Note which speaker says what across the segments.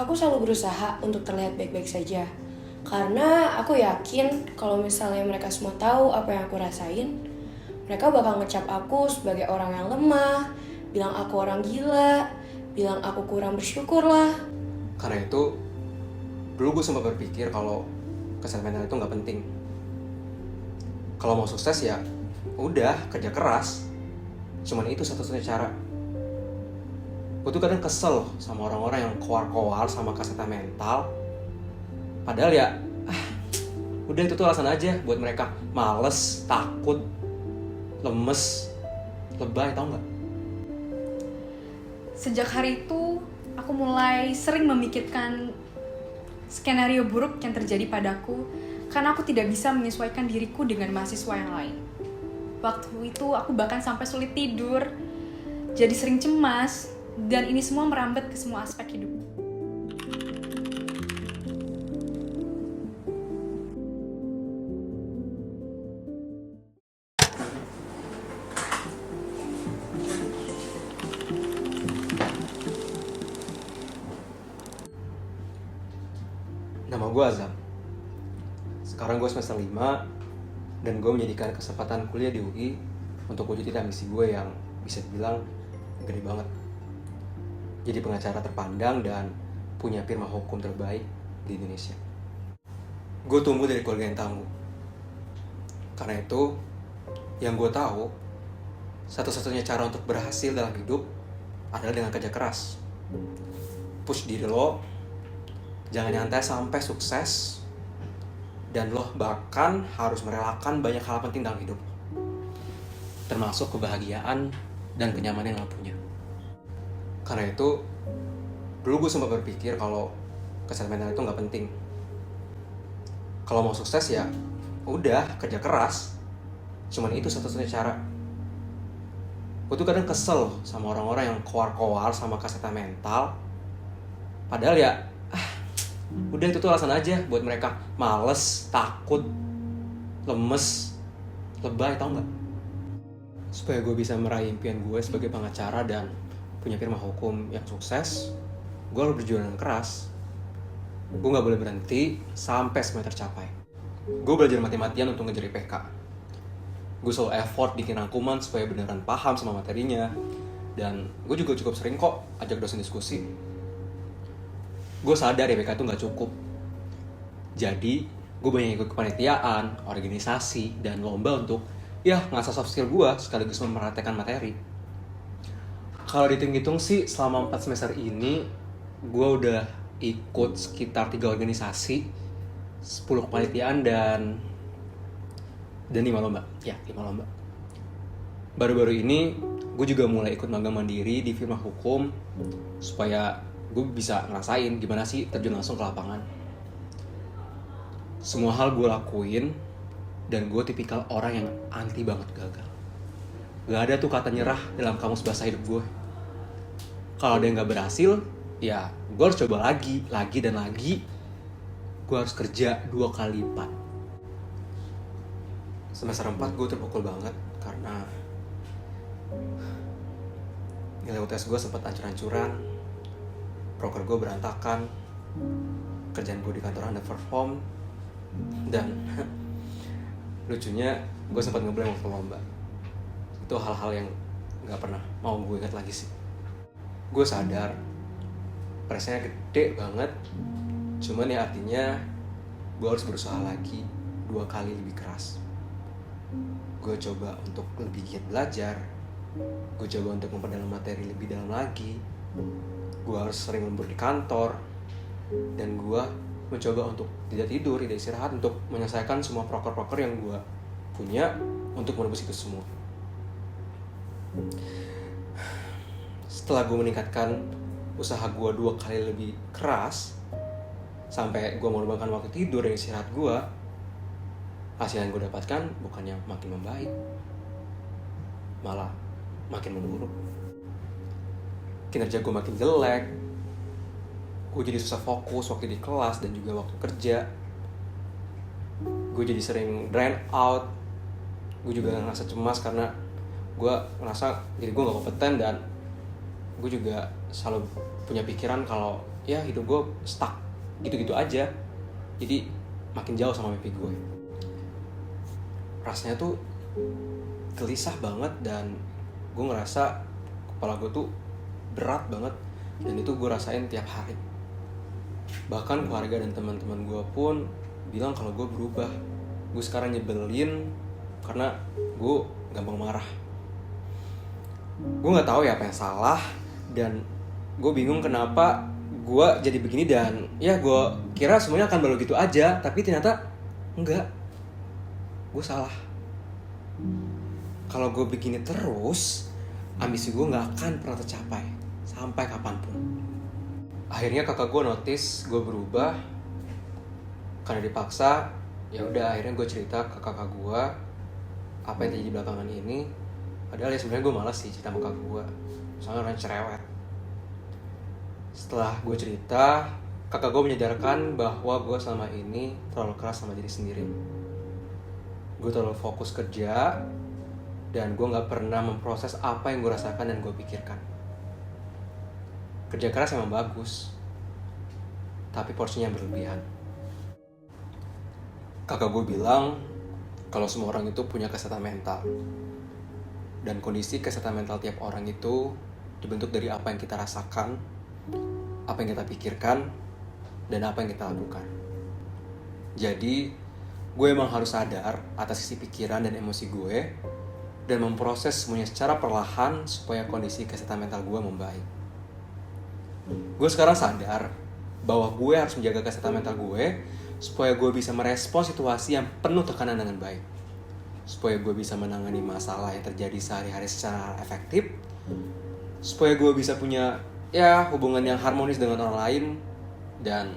Speaker 1: Aku selalu berusaha untuk terlihat baik-baik saja. Karena aku yakin kalau misalnya mereka semua tahu apa yang aku rasain, mereka bakal ngecap aku sebagai orang yang lemah, bilang aku orang gila, bilang aku kurang bersyukur lah.
Speaker 2: Karena itu, dulu gue sempat berpikir kalau kesehatan mental itu nggak penting. Kalau mau sukses ya udah kerja keras. Cuman itu satu-satunya cara. Gue tuh kadang kesel sama orang-orang yang koar-koar sama kesehatan mental. Padahal ya, udah itu tuh alasan aja buat mereka males, takut, lemes, lebay, tau nggak?
Speaker 3: Sejak hari itu, aku mulai sering memikirkan skenario buruk yang terjadi padaku karena aku tidak bisa menyesuaikan diriku dengan mahasiswa yang lain. Waktu itu aku bahkan sampai sulit tidur, jadi sering cemas, dan ini semua merambat ke semua aspek hidupku.
Speaker 2: Nama gue Azam. Sekarang gue semester 5 dan gue menjadikan kesempatan kuliah di UI untuk wujudin ambisi gue yang bisa dibilang gede banget. Jadi pengacara terpandang dan punya firma hukum terbaik di Indonesia. Gue tumbuh dari keluarga yang tangguh. Karena itu, yang gue tahu, satu-satunya cara untuk berhasil dalam hidup adalah dengan kerja keras. Push diri lo, jangan nyantai sampai sukses, dan lo bahkan harus merelakan banyak hal penting dalam hidup lo, termasuk kebahagiaan dan kenyamanan yang lo punya. Karena itu, dulu gue sempat berpikir kalau kesehatan mental itu nggak penting. Kalau mau sukses ya udah kerja keras. Cuman itu satu-satunya cara. Gue tuh kadang kesel sama orang-orang yang koar-koar sama kesehatan mental. Padahal ya, udah itu tuh alasan aja buat mereka males, takut, lemes, lebay, tau nggak? Supaya gue bisa meraih impian gue sebagai pengacara dan punya firma hukum yang sukses, gue harus berjuang keras. Gue nggak boleh berhenti sampai semuanya tercapai. Gue belajar mati-matian untuk ngejar IPK. Gue selalu effort bikin rangkuman supaya beneran paham sama materinya. Dan gue juga cukup sering kok ajak dosen diskusi. Gue sadar IPK itu nggak cukup. Jadi, gue banyak ikut kepanitiaan, organisasi, dan lomba untuk ngasah soft skill gue sekaligus memperhatikan materi. Kalau dihitung-hitung sih, selama 4 semester ini, gue udah ikut sekitar 3 organisasi, 10 kepanitiaan, dan 5 lomba. Ya, 5 lomba. Baru-baru ini, gue juga mulai ikut magang mandiri di firma hukum, supaya gue bisa ngerasain gimana sih terjun langsung ke lapangan. Semua hal gue lakuin, dan gue tipikal orang yang anti banget gagal. Gak ada tuh kata nyerah dalam kamus bahasa hidup gue. Kalau ada yang gak berhasil, ya gue harus coba lagi dan lagi. Gue harus kerja 2 kali lipat. Semester 4 gue terpukul banget karena nilai UTS gue sempat hancur-hancuran, proker gue berantakan, kerjaan gue di kantor underperform, dan lucunya gue sempat ngeblank waktu lomba. Itu hal-hal yang gak pernah mau gue ingat lagi sih. Gue sadar pressure-nya gede banget, cuman ya artinya gue harus berusaha lagi 2 kali lebih keras. Gue coba untuk lebih giat belajar, gue coba untuk memperdalam materi lebih dalam lagi, gue harus sering lembur di kantor, dan gue mencoba untuk tidak tidur, tidak istirahat, untuk menyelesaikan semua proker-proker yang gue punya untuk menembus itu semua. Setelah gue meningkatkan usaha gue 2 kali lebih keras, sampai gue mengorbankan waktu tidur dan istirahat gue, hasil yang gue dapatkan bukannya makin membaik, malah makin menurun. Kinerja gue makin jelek, gue jadi susah fokus waktu di kelas dan juga waktu kerja. Gue jadi sering drain out. Gue juga ngerasa cemas karena gue ngerasa diri gue gak kompeten, dan gue juga selalu punya pikiran kalau ya hidup gue stuck gitu-gitu aja. Jadi makin jauh sama mimpi gue. Rasanya tuh gelisah banget dan gue ngerasa kepala gue tuh berat banget, dan itu gue rasain tiap hari. Bahkan keluarga dan teman-teman gue pun bilang kalau gue berubah. Gue sekarang nyebelin karena gue gampang marah. Gue nggak tahu ya apa yang salah, dan gue bingung kenapa gue jadi begini. Dan ya gue kira semuanya akan berlalu gitu aja, tapi ternyata enggak. Gue salah. Kalau gue begini terus, ambisi gue nggak akan pernah tercapai sampai kapanpun. Akhirnya kakak gue notice gue berubah karena dipaksa. Ya udah, akhirnya gue cerita ke kakak gue apa yang terjadi belakangan ini. Padahal ya sebenarnya gue malas sih cerita sama kakak gue, soalnya orang cerewet. Setelah gue cerita, kakak gue menyadarkan bahwa gue selama ini terlalu keras sama diri sendiri. Gue terlalu fokus kerja, dan gue gak pernah memproses apa yang gue rasakan dan gue pikirkan. Kerja keras emang bagus, tapi porsinya berlebihan. Kakak gue bilang kalau semua orang itu punya kesehatan mental, dan kondisi kesehatan mental tiap orang itu dibentuk dari apa yang kita rasakan, apa yang kita pikirkan, dan apa yang kita lakukan. Jadi gue emang harus sadar atas sisi pikiran dan emosi gue, dan memproses semuanya secara perlahan supaya kondisi kesehatan mental gue membaik. Gue sekarang sadar bahwa gue harus menjaga kesehatan mental gue supaya gue bisa merespons situasi yang penuh tekanan dengan baik, supaya gue bisa menangani masalah yang terjadi sehari-hari secara efektif, supaya gue bisa punya hubungan yang harmonis dengan orang lain, dan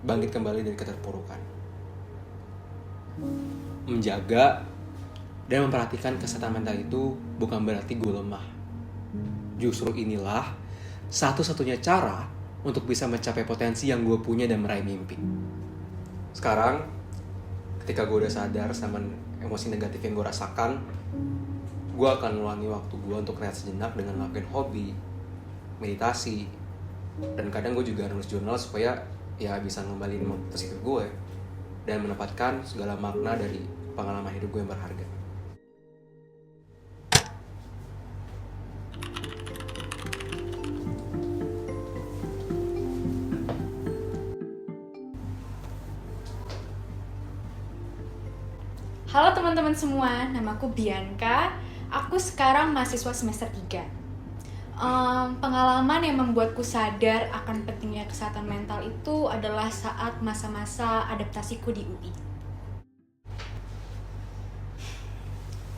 Speaker 2: bangkit kembali dari keterpurukan. Menjaga dan memperhatikan kesehatan mental itu bukan berarti gue lemah. Justru inilah satu-satunya cara untuk bisa mencapai potensi yang gue punya dan meraih mimpi. Sekarang, ketika gue udah sadar sama emosi negatif yang gue rasakan, gue akan meluangkan waktu gue untuk rehat sejenak dengan ngelakuin hobi, meditasi, dan kadang gue juga nulis jurnal supaya ya bisa ngembaliin motivasi gue dan mendapatkan segala makna dari pengalaman hidup gue yang berharga.
Speaker 3: Halo teman-teman semua, namaku Bianca. Aku sekarang mahasiswa semester 3. Pengalaman yang membuatku sadar akan pentingnya kesehatan mental itu adalah saat masa-masa adaptasiku di UI.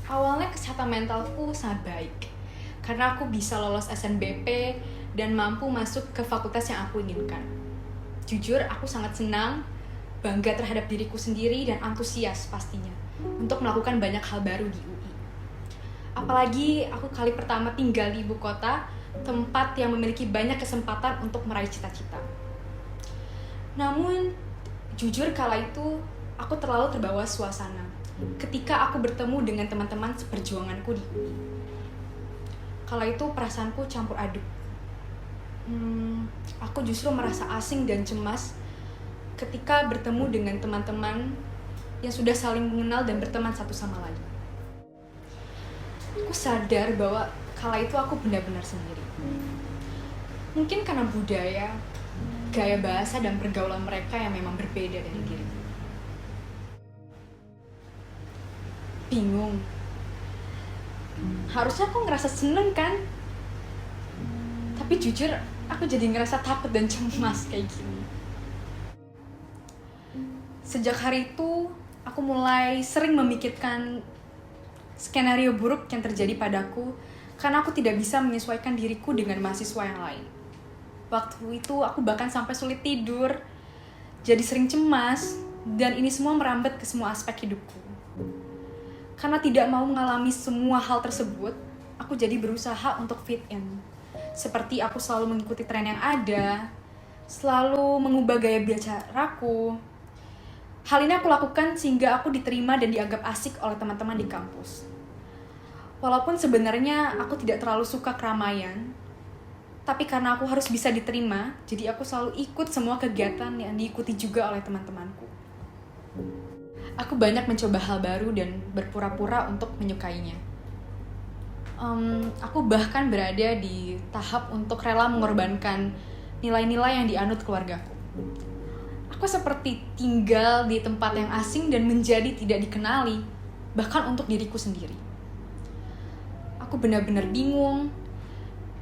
Speaker 3: Awalnya kesehatan mentalku sangat baik, karena aku bisa lolos SNBP dan mampu masuk ke fakultas yang aku inginkan. Jujur, aku sangat senang, bangga terhadap diriku sendiri, dan antusias pastinya untuk melakukan banyak hal baru di UI. Apalagi aku kali pertama tinggal di ibu kota, tempat yang memiliki banyak kesempatan untuk meraih cita-cita. Namun, jujur kala itu aku terlalu terbawa suasana ketika aku bertemu dengan teman-teman seperjuanganku di UI. Kala itu perasaanku campur aduk. Aku justru merasa asing dan cemas ketika bertemu dengan teman-teman yang sudah saling mengenal dan berteman satu sama lain. Aku sadar bahwa kala itu aku benar-benar sendiri. Mungkin karena budaya, gaya bahasa, dan pergaulan mereka yang memang berbeda dari diriku. Bingung. Harusnya aku ngerasa seneng kan? Tapi jujur, aku jadi ngerasa takut dan cemas kayak gini. Sejak hari itu, aku mulai sering memikirkan skenario buruk yang terjadi padaku karena aku tidak bisa menyesuaikan diriku dengan mahasiswa yang lain. Waktu itu aku bahkan sampai sulit tidur, jadi sering cemas, dan ini semua merambat ke semua aspek hidupku. Karena tidak mau mengalami semua hal tersebut, aku jadi berusaha untuk fit in. Seperti aku selalu mengikuti tren yang ada, selalu mengubah gaya bicaraku. Hal ini aku lakukan sehingga aku diterima dan dianggap asik oleh teman-teman di kampus. Walaupun sebenarnya aku tidak terlalu suka keramaian, Tapi karena aku harus bisa diterima, jadi aku selalu ikut semua kegiatan yang diikuti juga oleh teman-temanku. Aku banyak mencoba hal baru dan berpura-pura untuk menyukainya. Aku bahkan berada di tahap untuk rela mengorbankan nilai-nilai yang dianut keluargaku. Aku seperti tinggal di tempat yang asing dan menjadi tidak dikenali, bahkan untuk diriku sendiri. Aku benar-benar bingung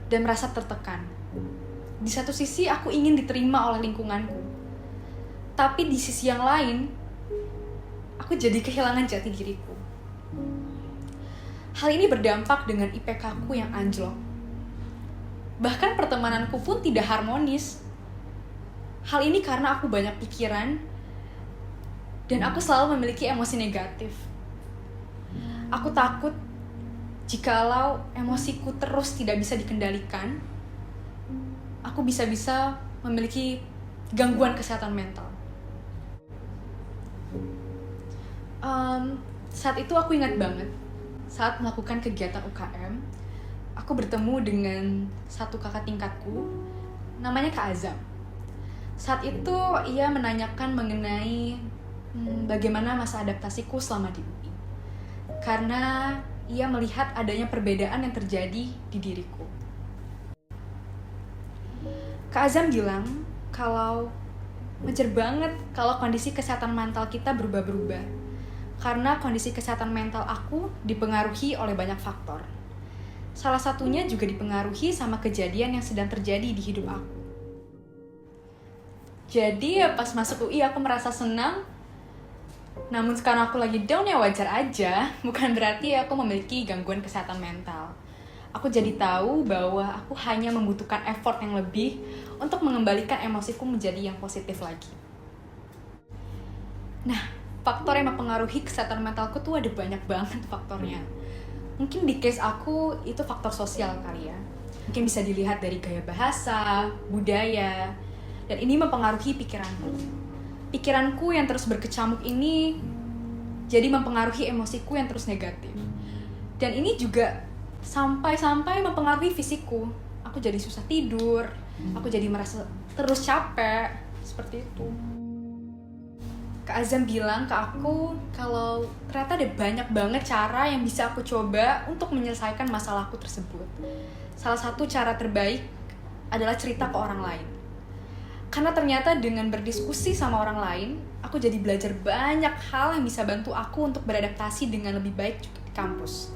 Speaker 3: dan merasa tertekan. Di satu sisi aku ingin diterima oleh lingkunganku, tapi di sisi yang lain aku jadi kehilangan jati diriku. Hal ini berdampak dengan IPK-ku yang anjlok. Bahkan pertemananku pun tidak harmonis. Hal ini karena aku banyak pikiran dan aku selalu memiliki emosi negatif. Aku takut jikalau emosiku terus tidak bisa dikendalikan, aku bisa-bisa memiliki gangguan kesehatan mental. Saat itu aku ingat banget, saat melakukan kegiatan UKM, aku bertemu dengan satu kakak tingkatku, namanya Kak Azam. Saat itu ia menanyakan mengenai bagaimana masa adaptasiku selama di UI. Karena ia melihat adanya perbedaan yang terjadi di diriku. Kak Azam bilang kalau wajar banget kalau kondisi kesehatan mental kita berubah-berubah. Karena kondisi kesehatan mental aku dipengaruhi oleh banyak faktor. Salah satunya juga dipengaruhi sama kejadian yang sedang terjadi di hidup aku. Jadi ya pas masuk UI aku merasa senang. Namun sekarang aku lagi down ya wajar aja. Bukan berarti aku memiliki gangguan kesehatan mental. Aku jadi tahu bahwa aku hanya membutuhkan effort yang lebih untuk mengembalikan emosiku menjadi yang positif lagi. Nah, faktor yang mempengaruhi kesehatan mentalku tuh ada banyak banget faktornya. Mungkin di case aku itu faktor sosial kali ya. Mungkin bisa dilihat dari gaya bahasa, budaya, dan ini mempengaruhi pikiranku. Pikiranku yang terus berkecamuk ini jadi mempengaruhi emosiku yang terus negatif. Dan ini juga sampai mempengaruhi fisikku. Aku jadi susah tidur, aku jadi merasa terus capek, seperti itu. Kak Azam bilang ke aku kalau ternyata ada banyak banget cara yang bisa aku coba untuk menyelesaikan masalahku tersebut. Salah satu cara terbaik adalah cerita ke orang lain. Karena ternyata dengan berdiskusi sama orang lain, aku jadi belajar banyak hal yang bisa bantu aku untuk beradaptasi dengan lebih baik juga di kampus.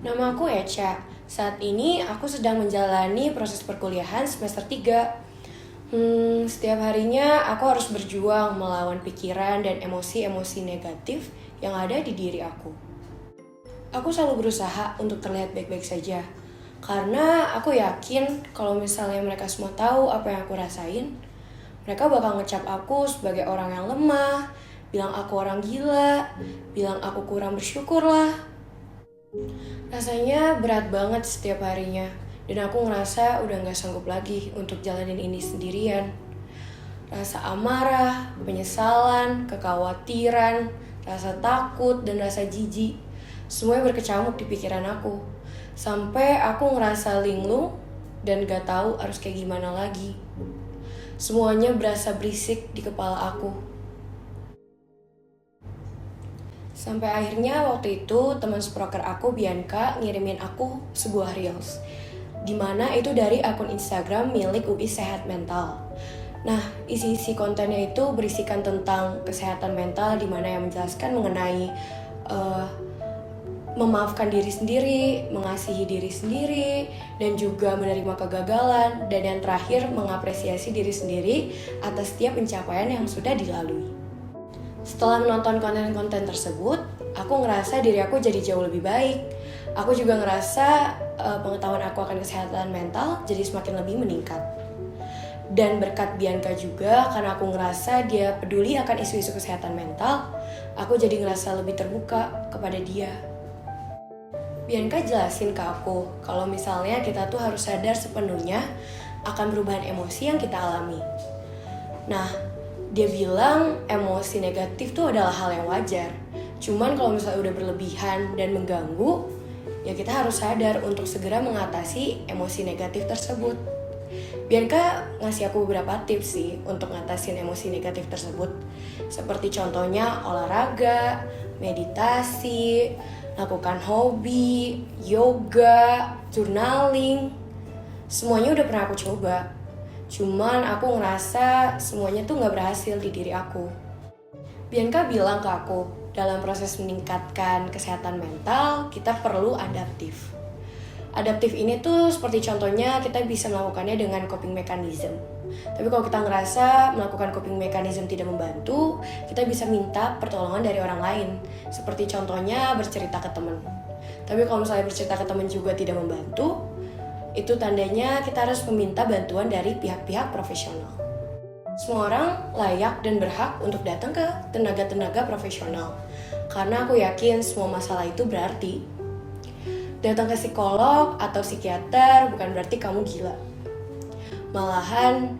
Speaker 1: Nama aku Echa. Saat ini aku sedang menjalani proses perkuliahan semester 3. Setiap harinya aku harus berjuang melawan pikiran dan emosi-emosi negatif yang ada di diri aku. Aku selalu berusaha untuk terlihat baik-baik saja. Karena aku yakin kalau misalnya mereka semua tahu apa yang aku rasain, mereka bakal ngecap aku sebagai orang yang lemah, bilang aku orang gila, bilang aku kurang bersyukur lah. Rasanya berat banget setiap harinya. Dan aku ngerasa udah gak sanggup lagi untuk jalanin ini sendirian. Rasa amarah, penyesalan, kekhawatiran, rasa takut, dan rasa jijik semuanya berkecamuk di pikiran aku. Sampai aku ngerasa linglung dan gak tahu harus kayak gimana lagi. Semuanya berasa berisik di kepala aku. Sampai akhirnya waktu itu teman seproker aku, Bianca, ngirimin aku sebuah reels. Dimana itu dari akun Instagram milik UI Sehat Mental. Nah, isi-isi kontennya itu berisikan tentang kesehatan mental, dimana yang menjelaskan mengenai memaafkan diri sendiri, mengasihi diri sendiri, dan juga menerima kegagalan, dan yang terakhir mengapresiasi diri sendiri atas setiap pencapaian yang sudah dilalui. Setelah menonton konten-konten tersebut, aku ngerasa diri aku jadi jauh lebih baik. Aku juga ngerasa pengetahuan aku akan kesehatan mental jadi semakin lebih meningkat. Dan berkat Bianca juga, karena aku ngerasa dia peduli akan isu-isu kesehatan mental, aku jadi ngerasa lebih terbuka kepada dia. Bianca jelasin ke aku kalau misalnya kita tuh harus sadar sepenuhnya akan perubahan emosi yang kita alami. Nah, dia bilang emosi negatif tuh adalah hal yang wajar. Cuman kalau misalnya udah berlebihan dan mengganggu, ya kita harus sadar untuk segera mengatasi emosi negatif tersebut. Bianca ngasih aku beberapa tips sih untuk ngatasin emosi negatif tersebut. Seperti contohnya olahraga, meditasi, lakukan hobi, yoga, journaling. Semuanya udah pernah aku coba. Cuman aku ngerasa semuanya tuh gak berhasil di diri aku. Bianca bilang ke aku, dalam proses meningkatkan kesehatan mental, kita perlu adaptif. Adaptif ini tuh seperti contohnya kita bisa melakukannya dengan coping mechanism. Tapi kalau kita ngerasa melakukan coping mechanism tidak membantu, kita bisa minta pertolongan dari orang lain. Seperti contohnya bercerita ke teman. Tapi kalau misalnya bercerita ke teman juga tidak membantu, itu tandanya kita harus meminta bantuan dari pihak-pihak profesional. Semua orang layak dan berhak untuk datang ke tenaga-tenaga profesional. Karena aku yakin semua masalah itu berarti. Datang ke psikolog atau psikiater bukan berarti kamu gila. Malahan,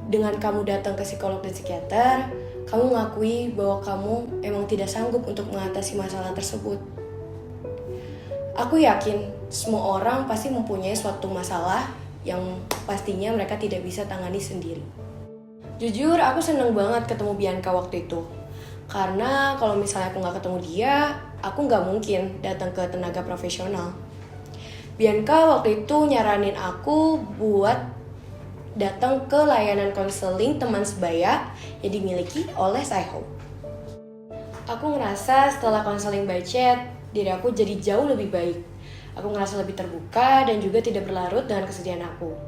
Speaker 1: dengan kamu datang ke psikolog dan psikiater, kamu ngakui bahwa kamu emang tidak sanggup untuk mengatasi masalah tersebut. Aku yakin semua orang pasti mempunyai suatu masalah yang pastinya mereka tidak bisa tangani sendiri. Jujur, aku seneng banget ketemu Bianca waktu itu. Karena kalau misalnya aku gak ketemu dia, aku gak mungkin datang ke tenaga profesional. Bianca waktu itu nyaranin aku buat datang ke layanan konseling teman sebaya yang dimiliki oleh Sci-Hope. Aku ngerasa setelah konseling by chat, diri aku jadi jauh lebih baik. Aku ngerasa lebih terbuka dan juga tidak berlarut dengan kesedihan aku.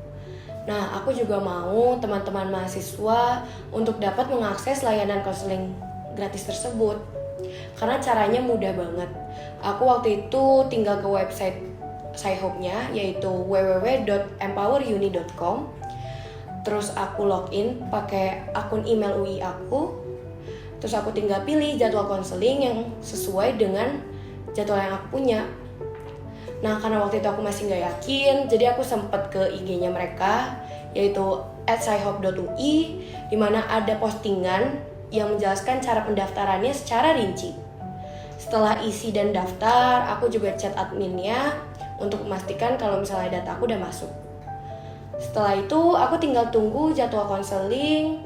Speaker 1: Nah, aku juga mau teman-teman mahasiswa untuk dapat mengakses layanan konseling gratis tersebut. Karena caranya mudah banget. Aku waktu itu tinggal ke website Sci-Hope-nya, yaitu www.empoweruni.com. Terus aku login pakai akun email UI aku. Terus aku tinggal pilih jadwal konseling yang sesuai dengan jadwal yang aku punya. Nah, karena waktu itu aku masih gak yakin, jadi aku sempat ke IG-nya mereka, yaitu @scihope.ui, di mana ada postingan yang menjelaskan cara pendaftarannya secara rinci. Setelah isi dan daftar, aku juga chat adminnya untuk memastikan kalau misalnya data aku udah masuk. Setelah itu, aku tinggal tunggu jadwal konseling,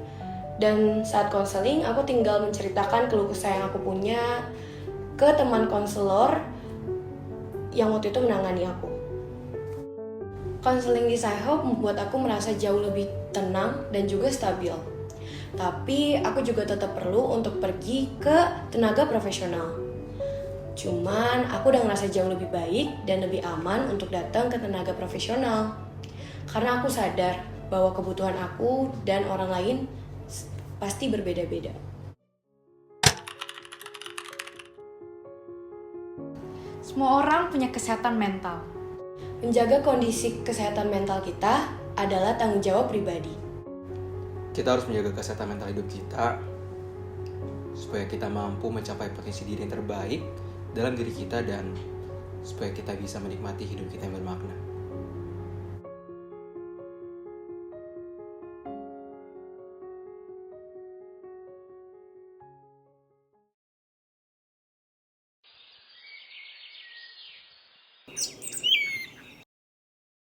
Speaker 1: dan saat konseling, aku tinggal menceritakan keluh kesah yang aku punya ke teman konselor yang waktu itu menangani aku. Konseling di Sci-Hope membuat aku merasa jauh lebih tenang dan juga stabil. Tapi aku juga tetap perlu untuk pergi ke tenaga profesional. Cuman aku udah ngerasa jauh lebih baik dan lebih aman untuk datang ke tenaga profesional. Karena aku sadar bahwa kebutuhan aku dan orang lain pasti berbeda-beda.
Speaker 3: Semua orang punya kesehatan mental.
Speaker 1: Menjaga kondisi kesehatan mental kita adalah tanggung jawab pribadi.
Speaker 2: Kita harus menjaga kesehatan mental hidup kita supaya kita mampu mencapai potensi diri yang terbaik dalam diri kita dan supaya kita bisa menikmati hidup kita yang bermakna.